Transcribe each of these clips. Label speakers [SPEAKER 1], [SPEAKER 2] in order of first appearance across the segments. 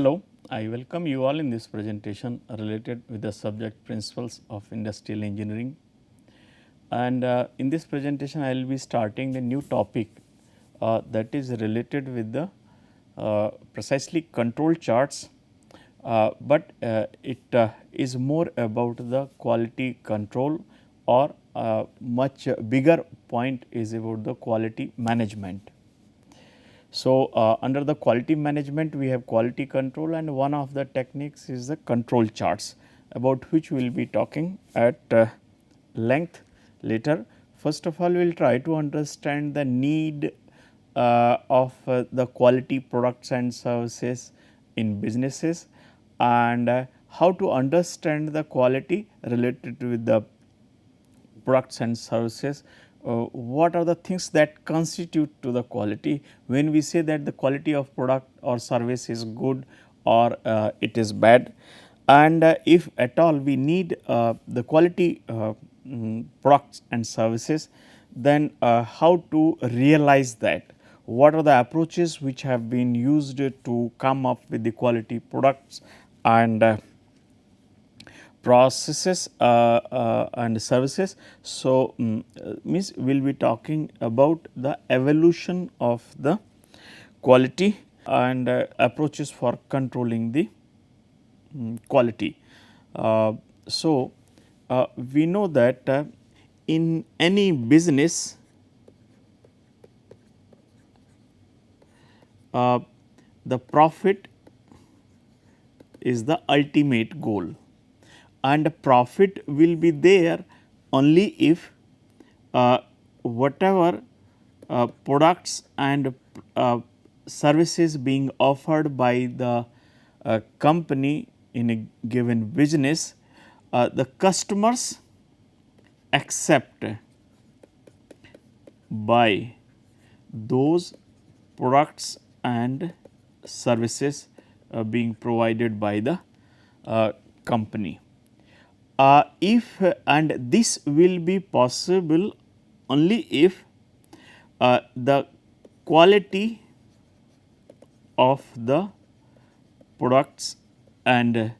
[SPEAKER 1] Hello, I welcome you all in this presentation related with the subject principles of industrial engineering. And in this presentation, I will be starting a new topic that is related with the precisely control charts, but it is more about the quality control, or much bigger point is about the quality management. So, under the quality management we have quality control, and one of the techniques is the control charts, about which we will be talking at length later. First of all, we will try to understand the need of the quality products and services in businesses, and how to understand the quality related with the products and services. What are the things that constitute to the quality when we say that the quality of product or service is good or it is bad, and if at all we need the quality products and services, then how to realize that, what are the approaches which have been used to come up with the quality products and processes and services. So, means we will be talking about the evolution of the quality and approaches for controlling the quality. So, we know that in any business, the profit is the ultimate goal, and profit will be there only if whatever products and services being offered by the company in a given business, the customers accept by those products and services being provided by the company. If and this will be possible only if the quality of the products and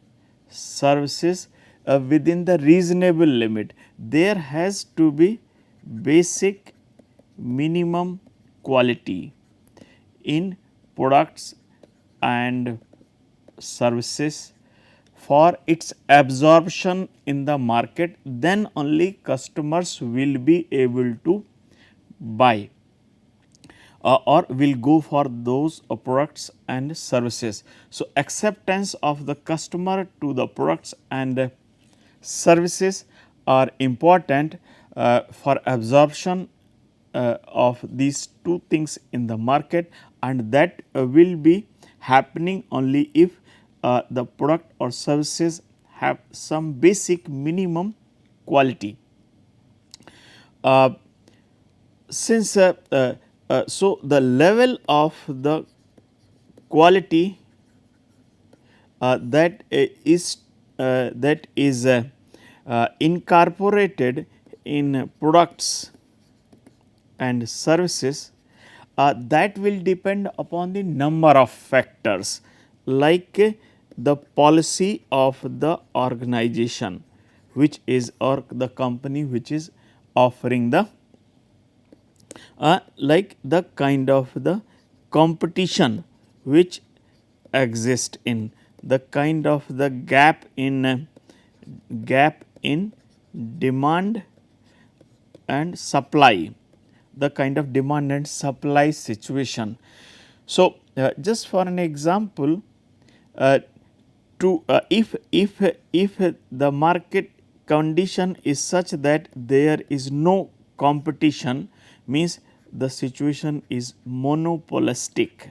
[SPEAKER 1] services within the reasonable limit. There has to be basic minimum quality in products and services for its absorption in the market, then only customers will be able to buy or will go for those products and services. So, acceptance of the customer to the products and services are important for absorption of these two things in the market, and that will be happening only if the product or services have some basic minimum quality. Since so the level of the quality that is incorporated in products and services, that will depend upon the number of factors, like the policy of the organization which is, or the company which is offering the like the kind of the competition which exist in, the kind of the gap in demand and supply, the kind of demand and supply situation. So, just for an example, to if the market condition is such that there is no competition, means the situation is monopolistic.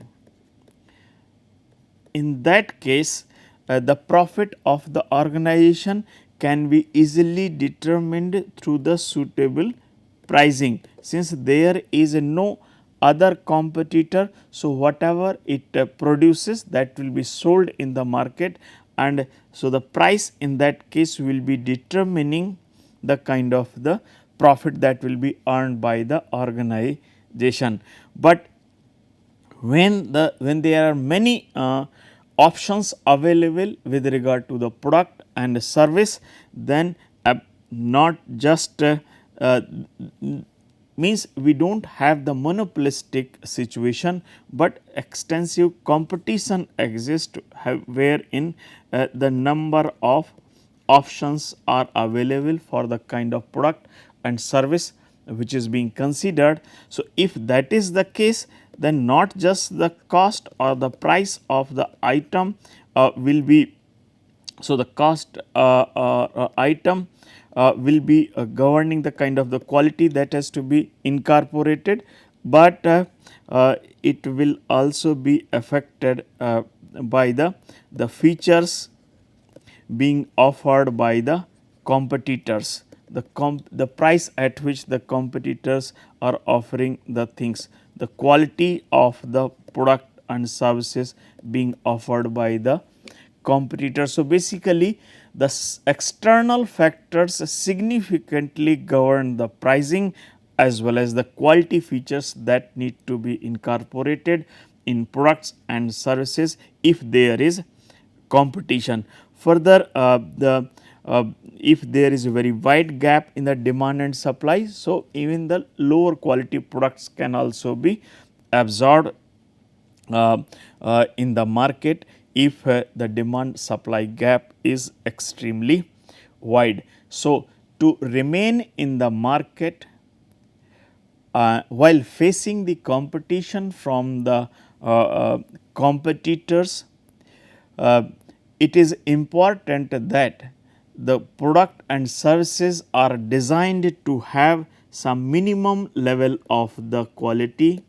[SPEAKER 1] In that case, the profit of the organization can be easily determined through the suitable pricing, since there is no other competitor. So, whatever it produces, that will be sold in the market, and so the price in that case will be determining the kind of the profit that will be earned by the organization. But when there are many options available with regard to the product and service, then not just means we do not have the monopolistic situation, but extensive competition exists wherein the number of options are available for the kind of product and service which is being considered. So, if that is the case, then not just the cost or the price of the item will be, so the cost item will be governing the kind of the quality that has to be incorporated, but it will also be affected by the features being offered by the competitors, the price at which the competitors are offering the things, the quality of the product and services being offered by the competitors. So, basically the external factors significantly govern the pricing as well as the quality features that need to be incorporated in products and services if there is competition. Further, if there is a very wide gap in the demand and supply, so even the lower quality products can also be absorbed in the market if the demand supply gap is extremely wide. So, to remain in the market while facing the competition from the competitors, it is important that the product and services are designed to have some minimum level of the quality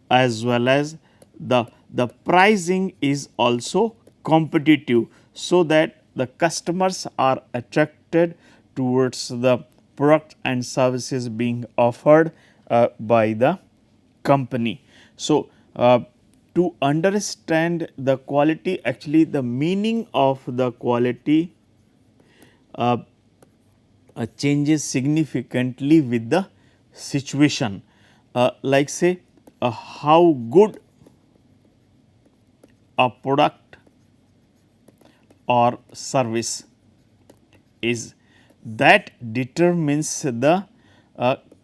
[SPEAKER 1] as well as the pricing is also competitive, so that the customers are attracted towards the product and services being offered by the company. So, to understand the quality, actually the meaning of the quality changes significantly with the situation, like say how good a product or service is, that determines the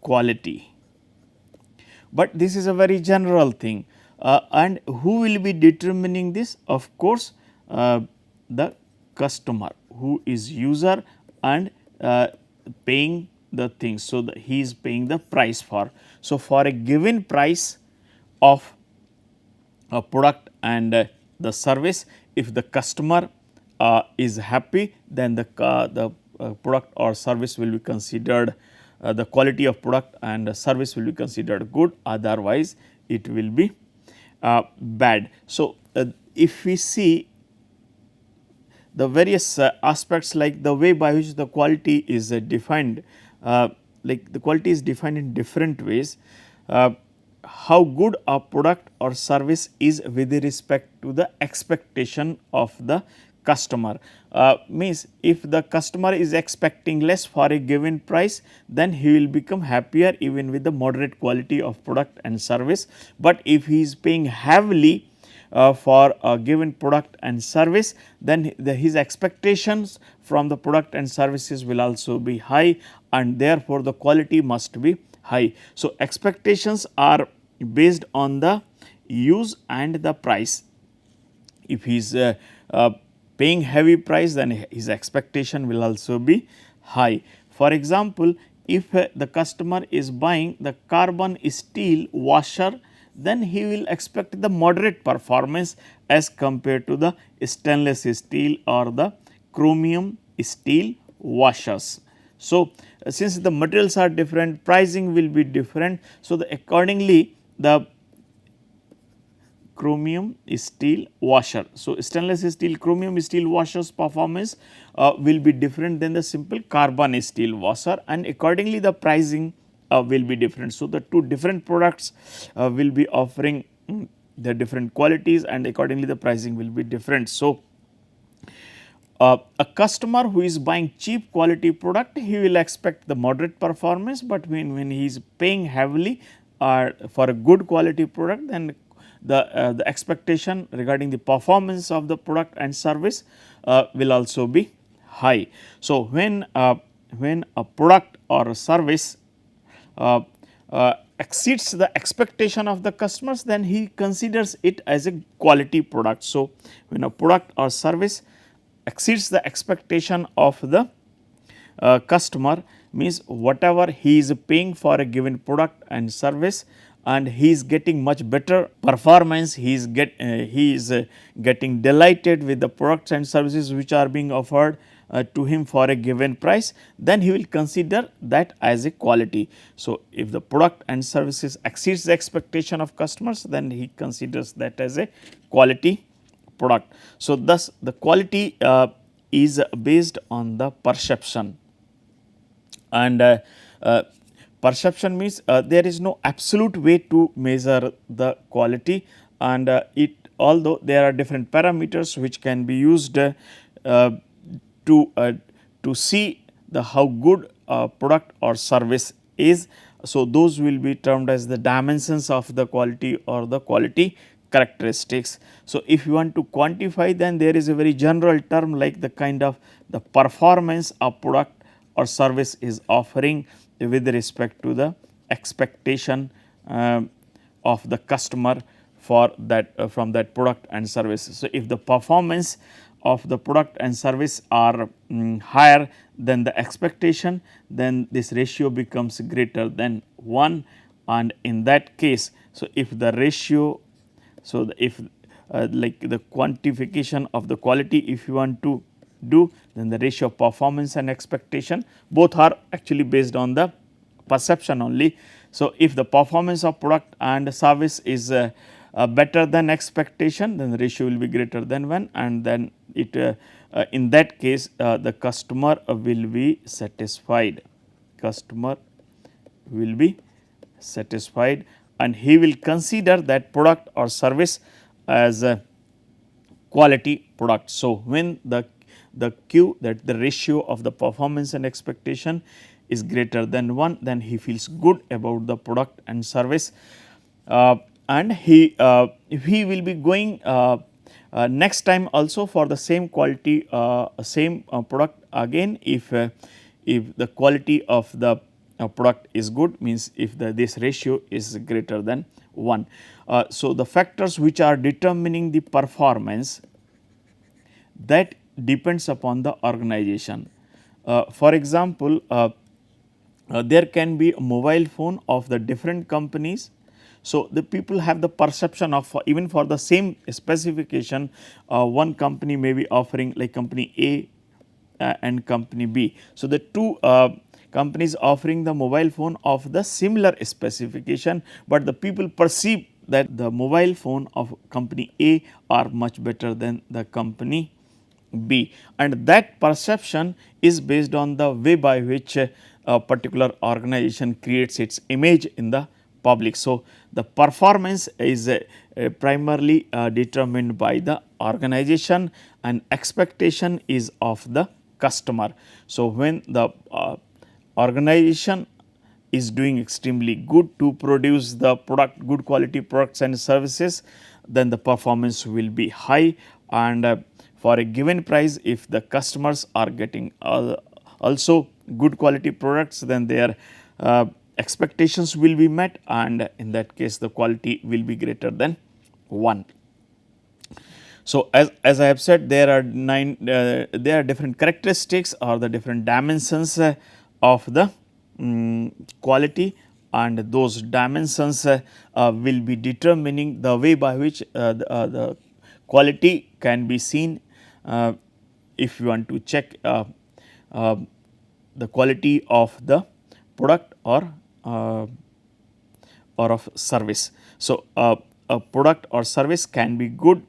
[SPEAKER 1] quality. But this is a very general thing, and who will be determining this? Of course, the customer who is user and paying the things. So, he is paying the price for. So, for a given price of a product and the service, if the customer is happy, then the product or service will be considered, the quality of product and service will be considered good, otherwise it will be bad. So, if we see the various aspects, like the way by which the quality is defined, like the quality is defined in different ways. How good a product or service is with respect to the expectation of the customer. Means if the customer is expecting less for a given price, then he will become happier even with the moderate quality of product and service. But if he is paying heavily for a given product and service, then his expectations from the product and services will also be high, and therefore, the quality must be high. So, expectations are based on the use and the price. If he is paying heavy price, then his expectation will also be high. For example, if the customer is buying the carbon steel washer, then he will expect the moderate performance as compared to the stainless steel or the chromium steel washers. So, since the materials are different, pricing will be different. So, accordingly the chromium steel washer. So, stainless steel chromium steel washers performance will be different than the simple carbon steel washer, and accordingly the pricing will be different. So, the two different products will be offering the different qualities, and accordingly the pricing will be different. So, a customer who is buying cheap quality product, he will expect the moderate performance, but when he is paying heavily for a good quality product, then the expectation regarding the performance of the product and service will also be high. So, when a product or a service exceeds the expectation of the customers, then he considers it as a quality product. So, when a product or service exceeds the expectation of the customer, means whatever he is paying for a given product and service, and he is getting much better performance, he is getting delighted with the products and services which are being offered to him for a given price, then he will consider that as a quality. So, if the product and services exceeds the expectation of customers, then he considers that as a quality product. So, thus the quality is based on the perception, and perception means there is no absolute way to measure the quality, and it although there are different parameters which can be used to see the how good product or service is. So, those will be termed as the dimensions of the quality or the quality characteristics. So, if you want to quantify, then there is a very general term like the kind of the performance of product or service is offering with respect to the expectation of the customer for that from that product and service. So, if the performance of the product and service are higher than the expectation, then this ratio becomes greater than 1, and in that case, so if the ratio, so if like the quantification of the quality, if you want to do, then the ratio of performance and expectation both are actually based on the perception only. So, if the performance of product and service is better than expectation, then the ratio will be greater than 1, and then it in that case the customer will be satisfied, customer will be satisfied, and he will consider that product or service as a quality product. So, when the Q, that the ratio of the performance and expectation is greater than 1, then he feels good about the product and service, and he will be going next time also for the same quality same product again if the quality of the product is good, means if this ratio is greater than 1. So, the factors which are determining the performance, that depends upon the organization. For example, there can be a mobile phone of the different companies. So, the people have the perception of even for the same specification, one company may be offering like company A and company B. So, the two companies offering the mobile phone of the similar specification, but the people perceive that the mobile phone of company A are much better than the company B, and that perception is based on the way by which a particular organization creates its image in the public. So, the performance is primarily determined by the organization, and expectation is of the customer. So, when the organization is doing extremely good to produce the product, good quality products and services, then the performance will be high, and for a given price, if the customers are getting also good quality products, then their expectations will be met, and in that case the quality will be greater than 1. So, as I have said, there are different characteristics or the different dimensions of the quality, and those dimensions will be determining the way by which the quality can be seen if you want to check the quality of the product or of service. So, a product or service can be good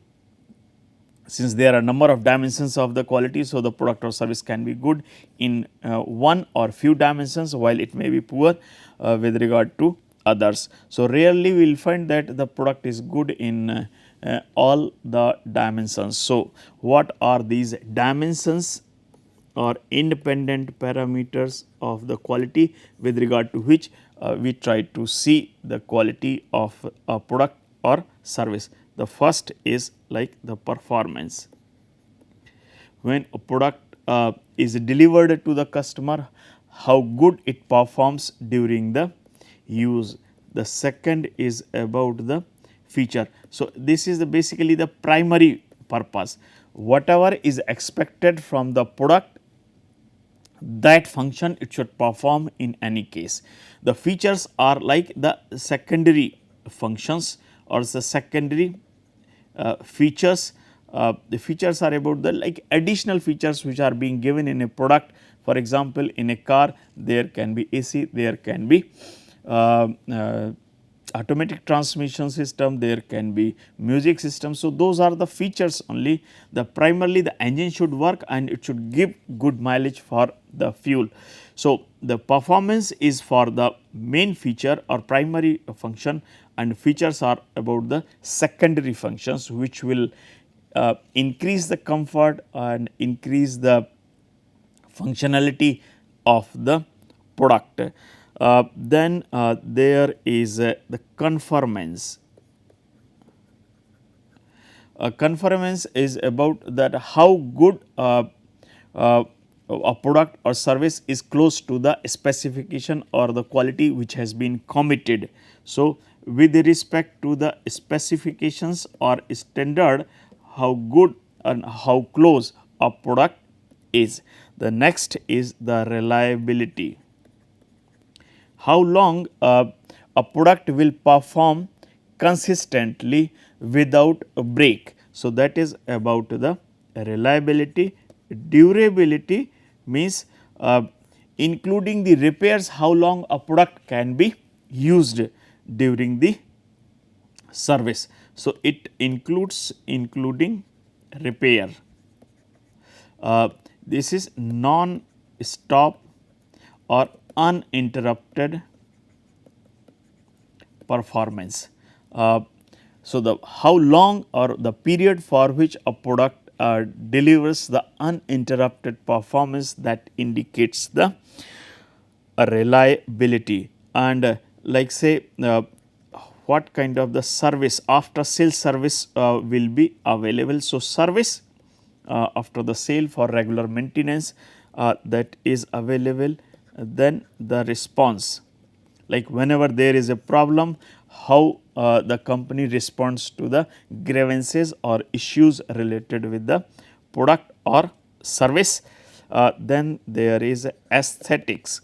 [SPEAKER 1] since there are a number of dimensions of the quality. So, the product or service can be good in one or few dimensions, while it may be poor with regard to others. So, rarely we will find that the product is good in all the dimensions. So, what are these dimensions or independent parameters of the quality with regard to which we try to see the quality of a product or service. The first is like the performance. When a product is delivered to the customer, how good it performs during the use. The second is about the feature. So, this is basically the primary purpose. Whatever is expected from the product, that function it should perform in any case. The features are like the secondary functions or the secondary features. The features are about the like additional features which are being given in a product. For example, in a car there can be AC, there can be uh, uh, automatic transmission system, there can be music system. So, those are the features only. The primarily the engine should work and it should give good mileage for the fuel. So, the performance is for the main feature or primary function, and features are about the secondary functions which will increase the comfort and increase the functionality of the product. Then there is the conformance. Conformance is about that how good uh, a product or service is close to the specification or the quality which has been committed. So, with respect to the specifications or standard, how good and how close a product is. The next is the reliability. How long a product will perform consistently without a break. So, that is about the reliability. Durability means including the repairs, how long a product can be used during the service. So, it includes including repair. This is non-stop or uninterrupted performance. So, the how long or the period for which a product delivers the uninterrupted performance, that indicates the reliability. And like say what kind of the service, after sales service will be available. So, service after the sale for regular maintenance that is available. Then the response, like whenever there is a problem, how the company responds to the grievances or issues related with the product or service. Then there is aesthetics.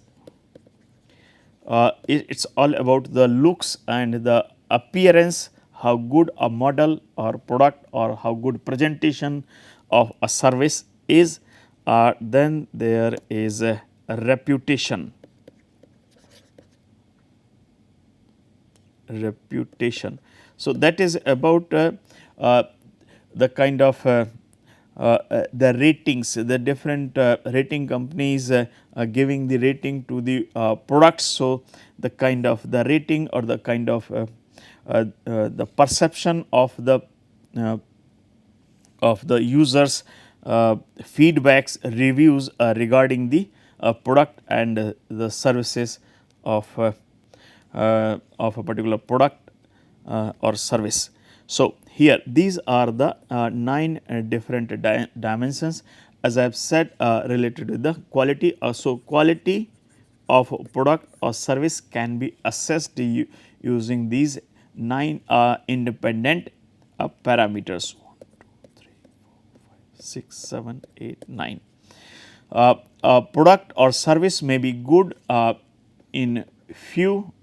[SPEAKER 1] It is all about the looks and the appearance, how good a model or product or how good presentation of a service is. Then there is a reputation. So, that is about the kind of the ratings, the different rating companies giving the rating to the products. So, the kind of the rating or the kind of the perception of the users feedbacks, reviews regarding the product and the services of a particular product or service. So, here these are the 9 different dimensions, as I have said related to the quality. So, quality of product or service can be assessed using these 9 independent parameters. 1, 2, 3, 4, 5, 6, 7, 8, 9. A product or service may be good in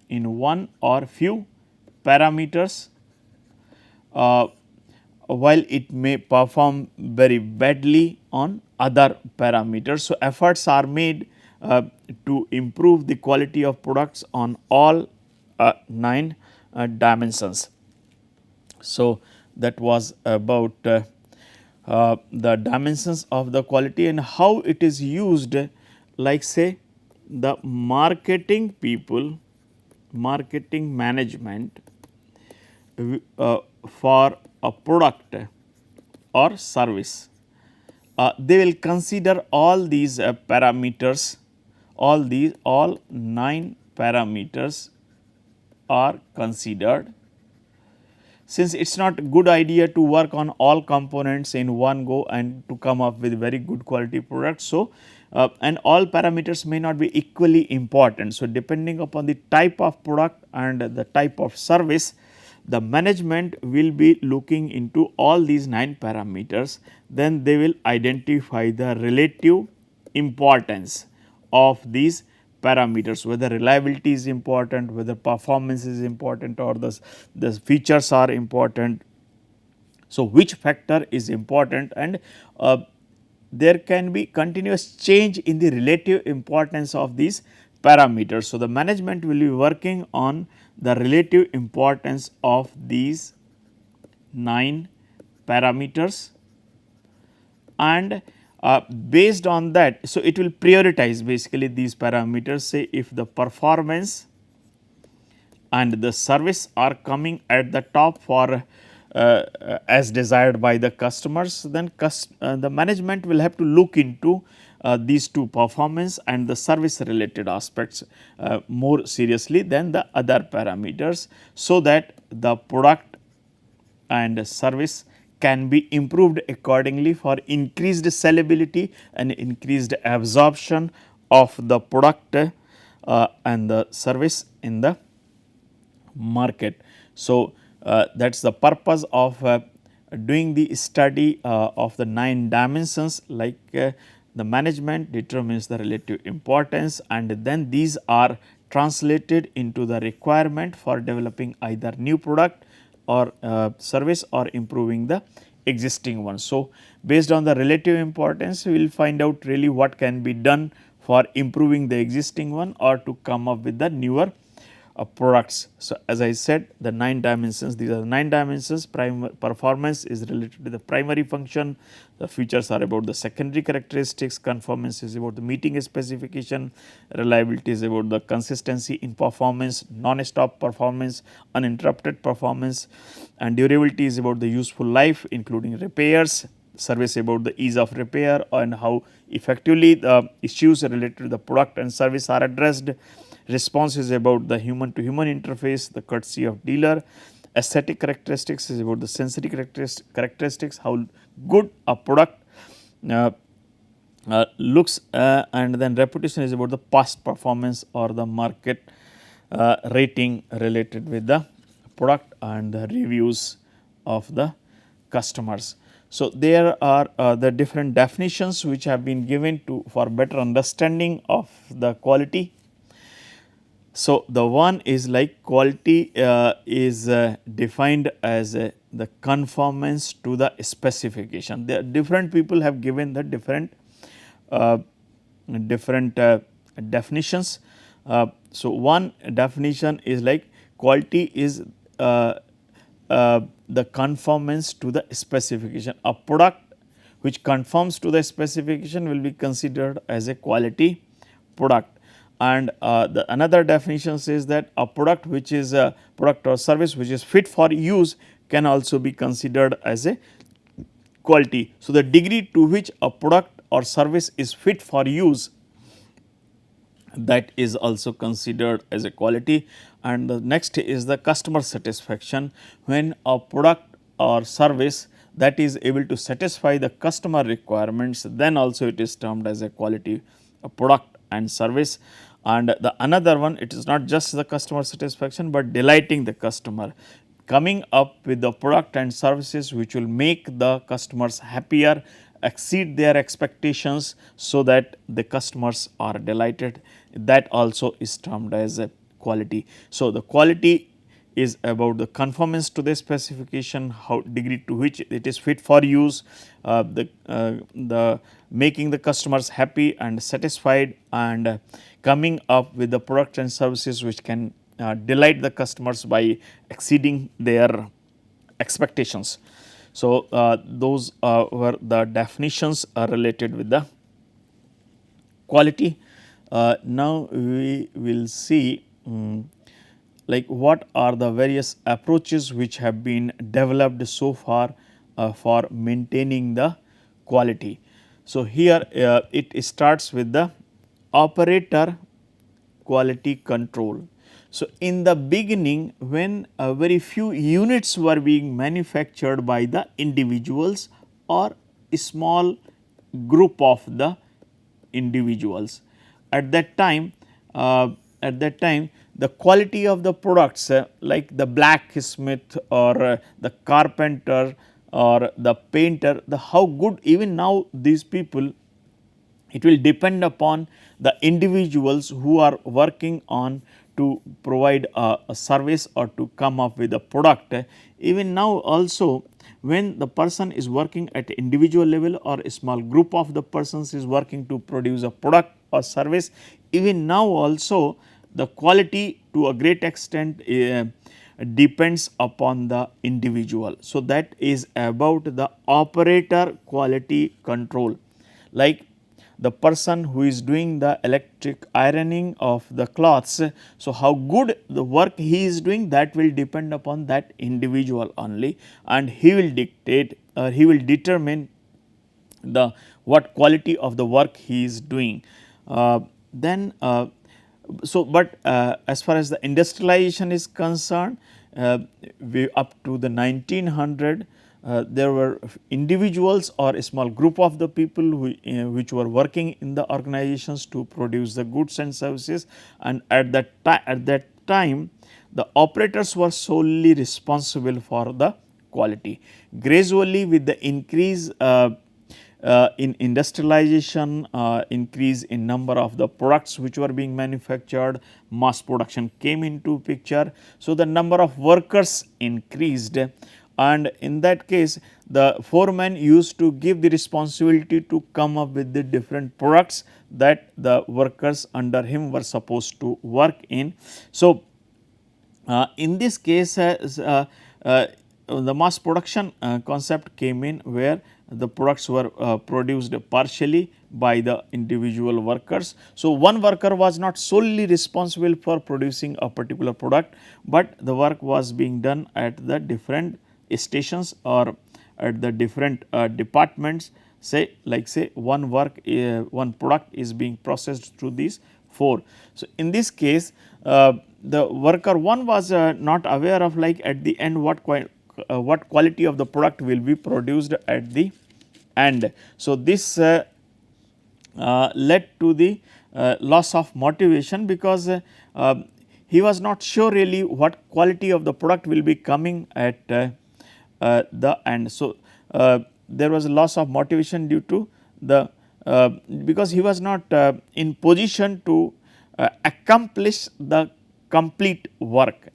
[SPEAKER 1] one or few parameters, while it may perform very badly on other parameters. So, efforts are made to improve the quality of products on all 9 dimensions. So, that was about the dimensions of the quality and how it is used, like say the marketing people, marketing management for a product or service. They will consider all these parameters, all 9 parameters are considered since it is not good idea to work on all components in one go and to come up with very good quality products. So, and all parameters may not be equally important. So, depending upon the type of product and the type of service, the management will be looking into all these 9 parameters, then they will identify the relative importance of these parameters, whether reliability is important, whether performance is important, or the features are important. So, which factor is important, and there can be continuous change in the relative importance of these parameters. So, the management will be working on the relative importance of these 9 parameters, and based on that, so it will prioritize basically these parameters. Say if the performance and the service are coming at the top for as desired by the customers, then the management will have to look into these two, performance and the service related aspects, more seriously than the other parameters, so that the product and service can be improved accordingly for increased sellability and increased absorption of the product and the service in the market. So, that is the purpose of doing the study of the 9 dimensions, like the management determines the relative importance, and then these are translated into the requirement for developing either new product or service or improving the existing one. So, based on the relative importance, we will find out really what can be done for improving the existing one or to come up with the newer products. So, as I said, the 9 dimensions, these are the 9 dimensions. Performance is related to the primary function, the features are about the secondary characteristics, conformance is about the meeting specification, reliability is about the consistency in performance, non-stop performance, uninterrupted performance, and durability is about the useful life including repairs, service about the ease of repair and how effectively the issues related to the product and service are addressed. Response is about the human to human interface, the courtesy of dealer. Aesthetic characteristics is about the sensory characteristics, how good a product looks, and then reputation is about the past performance or the market rating related with the product and the reviews of the customers. So, there are the different definitions which have been given to for better understanding of the quality. So, the one is like quality is defined as the conformance to the specification. There different people have given the different definitions. So, one definition is like quality is the conformance to the specification. A product which conforms to the specification will be considered as a quality product. And the another definition says that a product which is a product or service which is fit for use can also be considered as a quality. So, the degree to which a product or service is fit for use, that is also considered as a quality. And the next is the customer satisfaction. When a product or service that is able to satisfy the customer requirements, then also it is termed as a quality product and service. And the another one, it is not just the customer satisfaction, but delighting the customer, coming up with the product and services which will make the customers happier, exceed their expectations, so that the customers are delighted, that also is termed as a quality. So, the quality is about the conformance to the specification, how degree to which it is fit for use, the making the customers happy and satisfied, and coming up with the products and services which can delight the customers by exceeding their expectations. So, those were the definitions related with the quality. Now, we will see like what are the various approaches which have been developed so far for maintaining the quality. So, here it starts with the operator quality control. So, in the beginning when very few units were being manufactured by the individuals or a small group of the individuals. At that time, uh, the quality of the products like the blacksmith or the carpenter or the painter, the how good, even now these people, it will depend upon the individuals who are working on to provide a service or to come up with a product. Even now also when the person is working at individual level or a small group of the persons is working to produce a product or service, even now also the quality to a great extent depends upon the individual. So, that is about the operator quality control, like the person who is doing the electric ironing of the cloths. So, how good the work he is doing, that will depend upon that individual only, and he will dictate or he will determine the what quality of the work he is doing. Then so, but as far as the industrialization is concerned, we up to the 1900 there were individuals or a small group of the people who, which were working in the organizations to produce the goods and services, and at that time the operators were solely responsible for the quality. Gradually with the increase in industrialization, increase in number of the products which were being manufactured, mass production came into picture. So, the number of workers increased, and in that case the foreman used to give the responsibility to come up with the different products that the workers under him were supposed to work in. So, in this case the mass production concept came in, where the products were produced partially by the individual workers. So, one worker was not solely responsible for producing a particular product, but the work was being done at the different stations or at the different departments, say like say one one product is being processed through these 4. So, in this case the worker 1 was not aware of like at the end what quality of the product will be produced at the end. So, this led to the loss of motivation, because he was not sure really what quality of the product will be coming at the end. So, there was a loss of motivation due to the because he was not in position to accomplish the complete work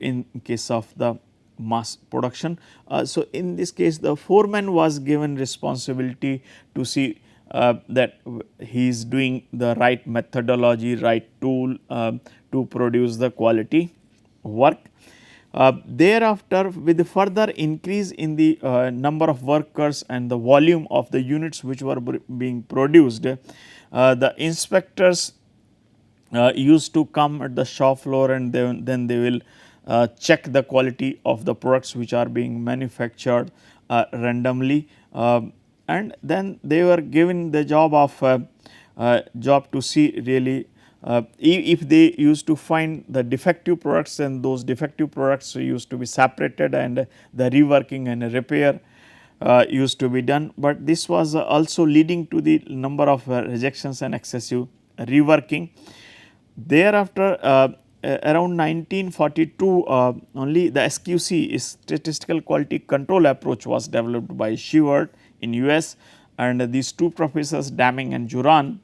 [SPEAKER 1] in case of the mass production. So, in this case the foreman was given responsibility to see that he is doing the right methodology, right tool to produce the quality work. Thereafter, with the further increase in the number of workers and the volume of the units which were being produced, the inspectors used to come at the shop floor, and then they will check the quality of the products which are being manufactured randomly, and then they were given the job to see really if they used to find the defective products, and those defective products used to be separated and the reworking and repair used to be done, but this was also leading to the number of rejections and excessive reworking. Thereafter around 1942 only the SQC is statistical quality control approach was developed by Shewhart in US, and these two professors Deming and Juran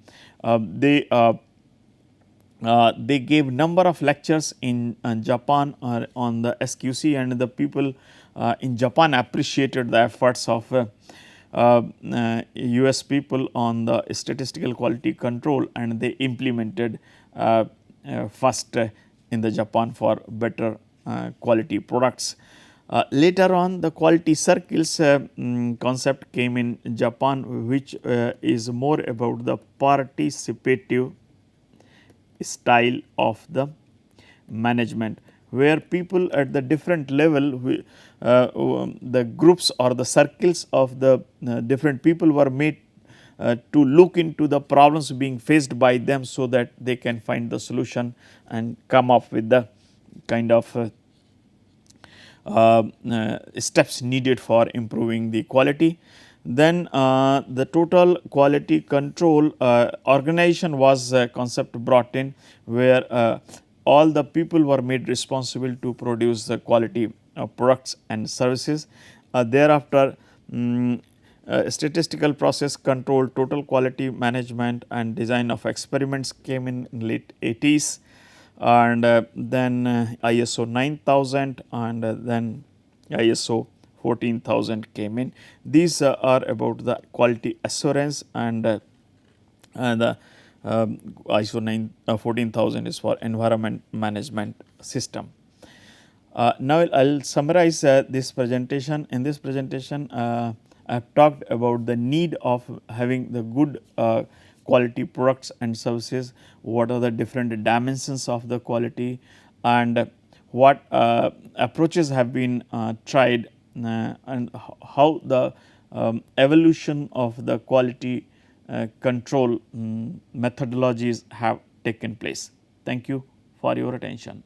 [SPEAKER 1] they gave number of lectures in Japan on the SQC, and the people in Japan appreciated the efforts of US people on the statistical quality control, and they implemented first in the Japan for better quality products. Later on the quality circles concept came in Japan, which is more about the participative style of the management, where people at the different level the groups or the circles of the different people were made to look into the problems being faced by them, so that they can find the solution and come up with the kind of steps needed for improving the quality. Then the total quality control organization was a concept brought in, where all the people were made responsible to produce the quality products and services. Thereafter, statistical process control, total quality management and design of experiments came in late 80s, and then ISO 9000, and then ISO 14000 came in. These are about the quality assurance, and the ISO 14000 is for environment management system. Now, I will summarize this presentation. In this presentation, I have talked about the need of having the good quality products and services, what are the different dimensions of the quality, and what approaches have been tried, and how the evolution of the quality control methodologies have taken place. Thank you for your attention.